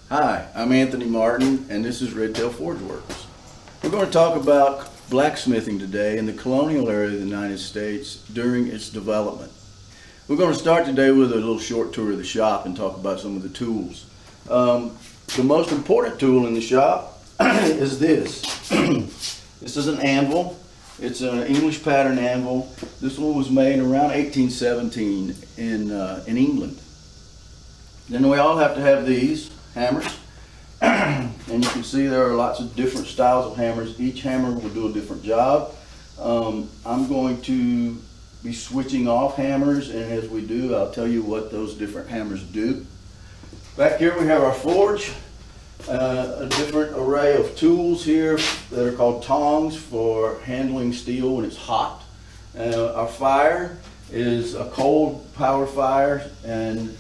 Hi, I'm Anthony Martin, and this is Redtail Forge Works. We're going to talk about blacksmithing today in the colonial era of the United States during its development. We're going to start today with a little short tour of the shop and talk about some of the tools. The most important tool in the shop is this. This is an anvil. It's an English pattern anvil. This one was made around 1817 in England. Then we all have to have these hammers, and you can see there are lots of different styles of hammers. Each hammer will do a different job. I'm going to be switching off hammers, and as we do, I'll tell you what those different hammers do. Back here we have our forge, a different array of tools here that are called tongs for handling steel when it's hot. Our fire is a cold power fire, and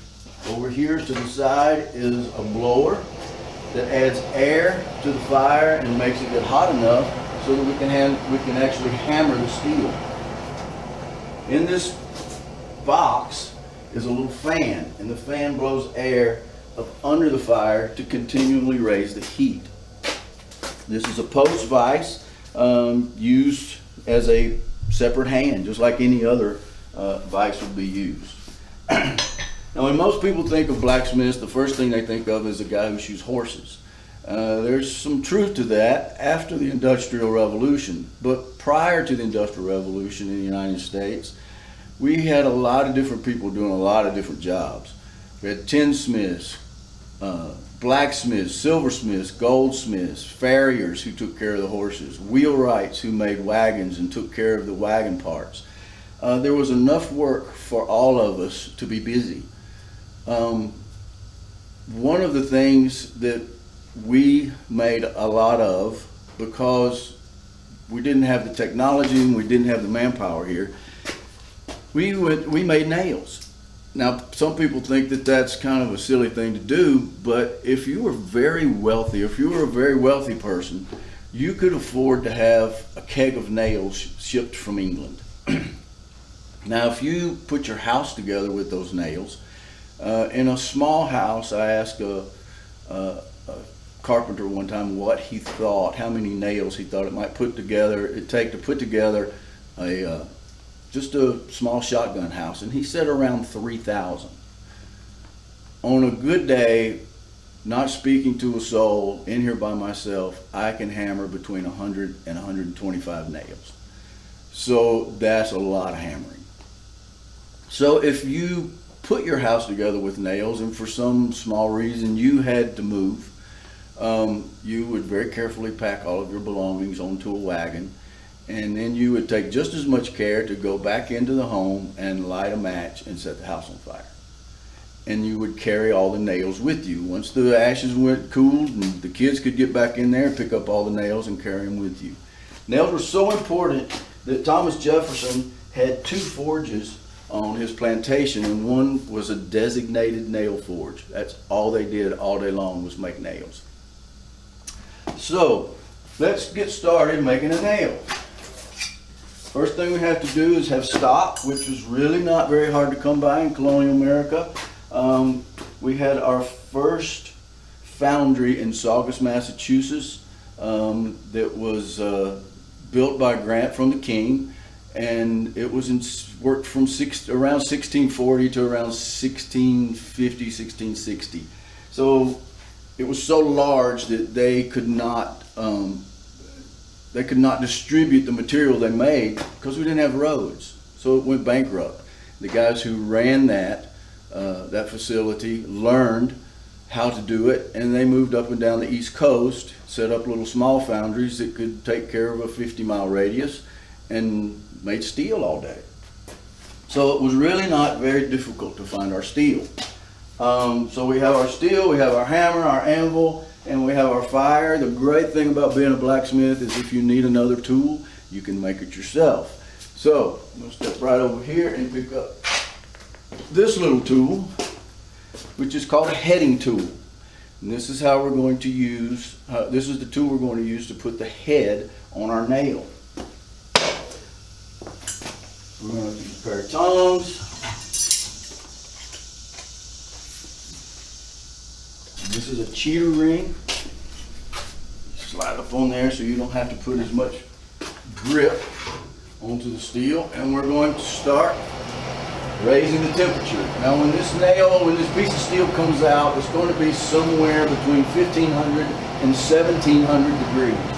over here to the side is a blower that adds air to the fire and makes it get hot enough so that we can actually hammer the steel. In this box is a little fan, and the fan blows air up under the fire to continually raise the heat. This is a post vise used as a separate hand, just like any other vise would be used. Now, when most people think of blacksmiths, the first thing they think of is a guy who shoes horses. There's some truth to that after the Industrial Revolution, but prior to the Industrial Revolution in the United States, we had a lot of different people doing a lot of different jobs. We had tinsmiths, blacksmiths, silversmiths, goldsmiths, farriers who took care of the horses, wheelwrights who made wagons and took care of the wagon parts. There was enough work for all of us to be busy. One of the things that we made a lot of, because we didn't have the technology and we didn't have the manpower here, we made nails. Now, some people think that that's kind of a silly thing to do, but if you were very wealthy, if you were a very wealthy person, you could afford to have a keg of nails shipped from England. Now, if you put your house together with those nails, in a small house, I asked a carpenter one time what he thought, how many nails he thought it'd take to put together just a small shotgun house, and he said around 3,000. On a good day, not speaking to a soul, in here by myself, I can hammer between 100 and 125 nails. So that's a lot of hammering. So if you put your house together with nails and for some small reason you had to move, you would very carefully pack all of your belongings onto a wagon, and then you would take just as much care to go back into the home and light a match and set the house on fire. And you would carry all the nails with you. Once the ashes went cooled and the kids could get back in there, pick up all the nails and carry them with you. Nails were so important that Thomas Jefferson had 2 forges on his plantation, and one was a designated nail forge. That's all they did all day long, was make nails. So let's get started making a nail. First thing we have to do is have stock, which was really not very hard to come by in colonial America. We had our first foundry in Saugus, Massachusetts, that was built by grant from the king, and it was worked from around 1640 to around 1650, 1660. So it was so large that they could not distribute the material they made because we didn't have roads. So it went bankrupt. The guys who ran that facility learned how to do it, and they moved up and down the East Coast, set up little small foundries that could take care of a 50-mile radius, and made steel all day. So it was really not very difficult to find our steel. So we have our steel, we have our hammer, our anvil, and we have our fire. The great thing about being a blacksmith is if you need another tool, you can make it yourself. So I'm going to step right over here and pick up this little tool, which is called a heading tool. And this is how we're going to use, this is the tool we're going to use to put the head on our nail. We're going to use a pair of tongs. This is a cheater ring. Slide up on there so you don't have to put as much grip onto the steel. And we're going to start raising the temperature. Now when this piece of steel comes out, it's going to be somewhere between 1500 and 1700 degrees.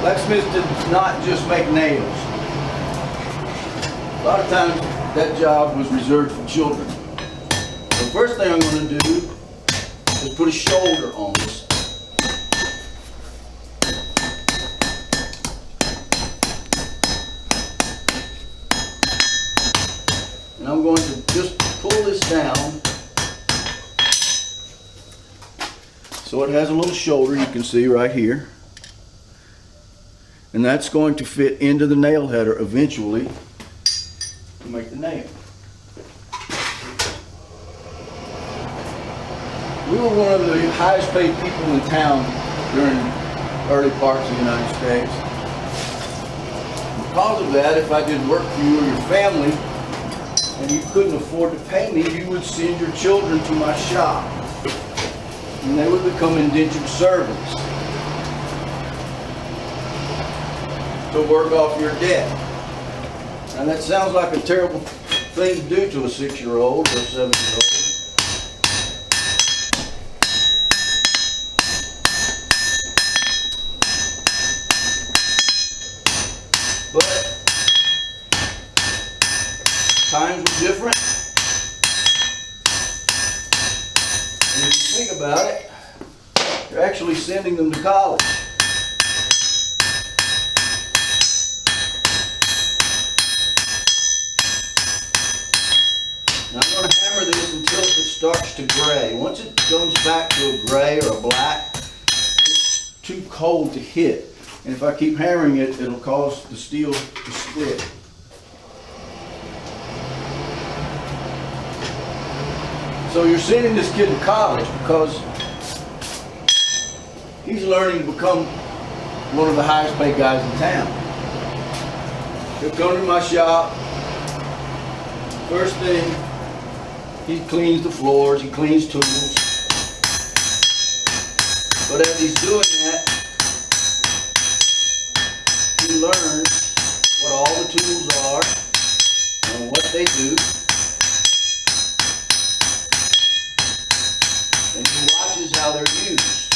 Blacksmiths did not just make nails. A lot of times that job was reserved for children. The first thing I'm going to do is put a shoulder on this. And I'm going to just pull this down so it has a little shoulder you can see right here. And that's going to fit into the nail header eventually to make the nail. We were one of the highest paid people in town during early parts of the United States. Because of that, if I did work for you or your family and you couldn't afford to pay me, you would send your children to my shop and they would become indentured servants to work off your debt. And that sounds like a terrible thing to do to a 6-year-old or a 7-year-old. But times were different. And if you think about it, you're actually sending them to college. Now I'm going to hammer this until it starts to gray. Once it comes back to a gray or a black, it's too cold to hit. And if I keep hammering it, it'll cause the steel to split. So you're sending this kid to college because he's learning to become one of the highest paid guys in town. He'll come to my shop. First thing, he cleans the floors, he cleans tools. But as he's doing that, he learns what all the tools are and what they do. And he watches how they're used.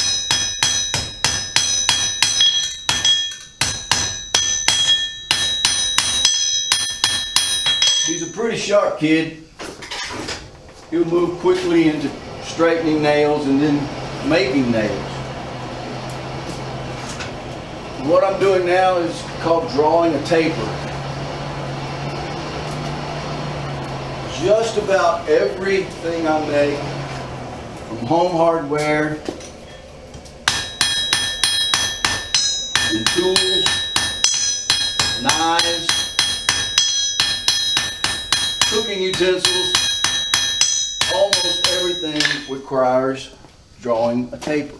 He's a pretty sharp kid. He'll move quickly into straightening nails and then making nails. What I'm doing now is called drawing a taper. Just about everything I make, from home hardware and tools, knives, cooking utensils, almost everything requires drawing a taper.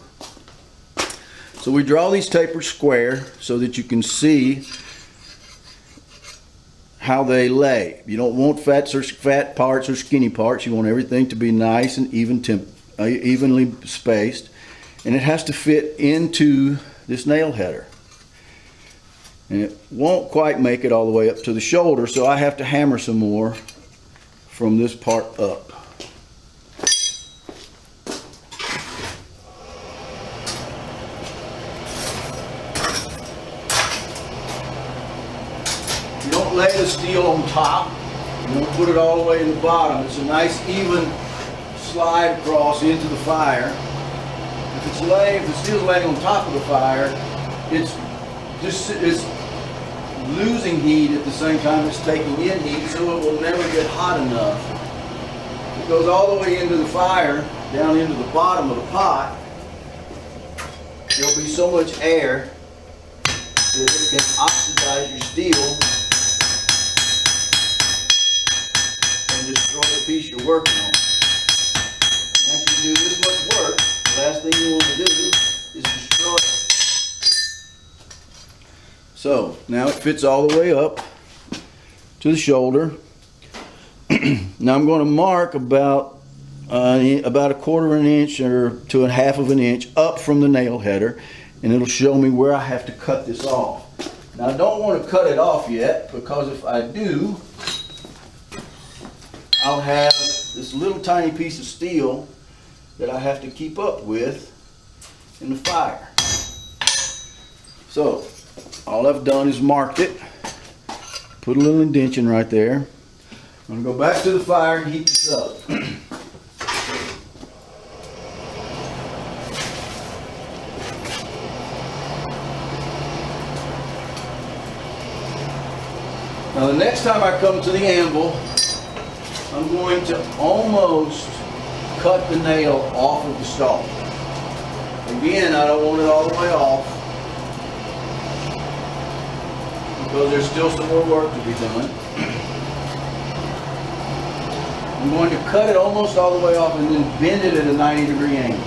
So we draw these tapers square so that you can see how they lay. You don't want fat parts or skinny parts. You want everything to be nice and evenly spaced. And it has to fit into this nail header. And it won't quite make it all the way up to the shoulder, so I have to hammer some more from this part up. You don't lay the steel on top. You don't put it all the way in the bottom. It's a nice even slide across into the fire. If the steel's laying on top of the fire, it's losing heat at the same time it's taking in heat, so it will never get hot enough. It goes all the way into the fire, down into the bottom of the pot. There'll be so much air that it can oxidize your steel and destroy the piece you're working on. After you do this much work, the last thing you want to do is destroy it. So now it fits all the way up to the shoulder. Now I'm going to mark about a quarter of an inch or to a half of an inch up from the nail header, and it'll show me where I have to cut this off. Now I don't want to cut it off yet, because if I do, I'll have this little tiny piece of steel that I have to keep up with in the fire. So all I've done is marked it, put a little indentation right there. I'm going to go back to the fire and heat this up. Now the next time I come to the anvil, I'm going to almost cut the nail off of the stalk. Again, I don't want it all the way off, because there's still some more work to be done. I'm going to cut it almost all the way off and then bend it at a 90-degree angle.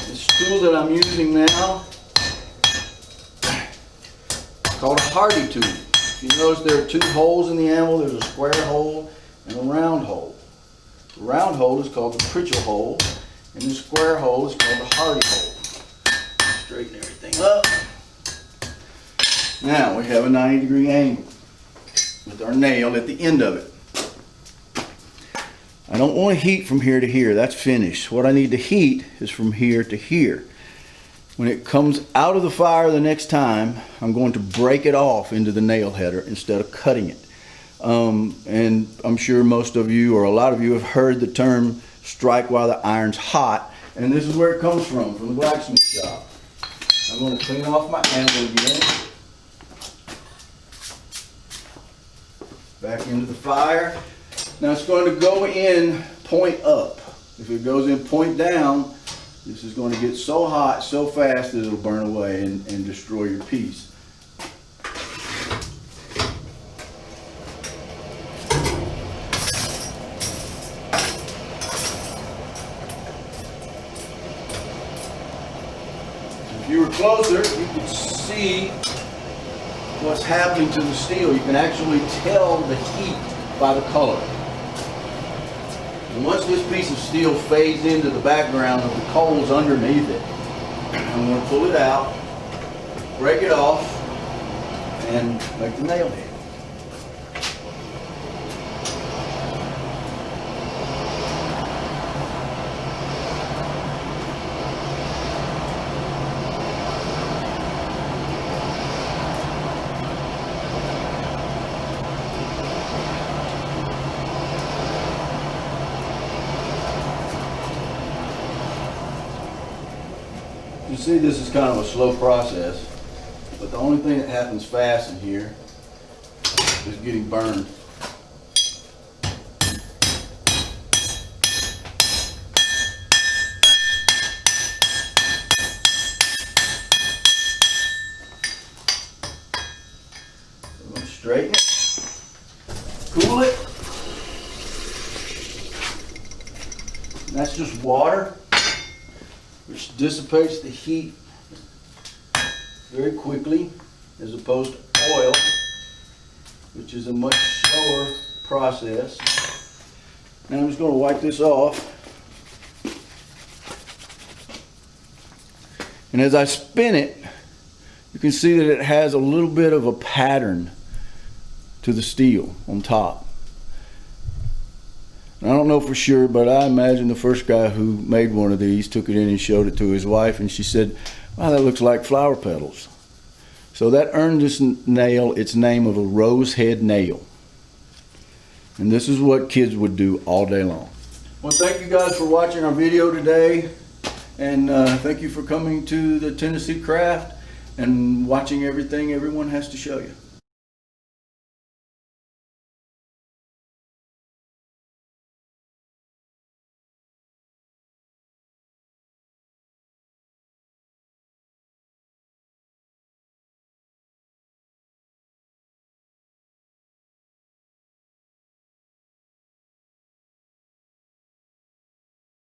This tool that I'm using now is called a Hardy tool. If you notice, there are two holes in the anvil. There's a square hole and a round hole. The round hole is called the Pritchell hole, and the square hole is called the Hardy hole. Straighten everything up. Now we have a 90-degree angle with our nail at the end of it. I don't want to heat from here to here. That's finished. What I need to heat is from here to here. When it comes out of the fire the next time, I'm going to break it off into the nail header instead of cutting it. And I'm sure most of you, or a lot of you, have heard the term strike while the iron's hot, and this is where it comes from the blacksmith shop. I'm going to clean off my anvil again. Back into the fire. Now it's going to go in point up. If it goes in point down, this is going to get so hot so fast that it'll burn away and destroy your piece. If you were closer, you could see what's happening to the steel. You can actually tell the heat by the color. And once this piece of steel fades into the background of the coals underneath it, I'm going to pull it out, break it off, and make the nail head. You see, this is kind of a slow process, but the only thing that happens fast in here is getting burned. I'm going to straighten it, cool it, and that's just water, which dissipates the heat very quickly, as opposed to oil, which is a much slower process. Now I'm just going to wipe this off. And as I spin it, you can see that it has a little bit of a pattern to the steel on top. I don't know for sure, but I imagine the first guy who made one of these took it in and showed it to his wife, and she said, "Wow, that looks like flower petals." So that earned this nail its name of a rose head nail. And this is what kids would do all day long. Well, thank you guys for watching our video today. And thank you for coming to the Tennessee Craft and watching everything everyone has to show you.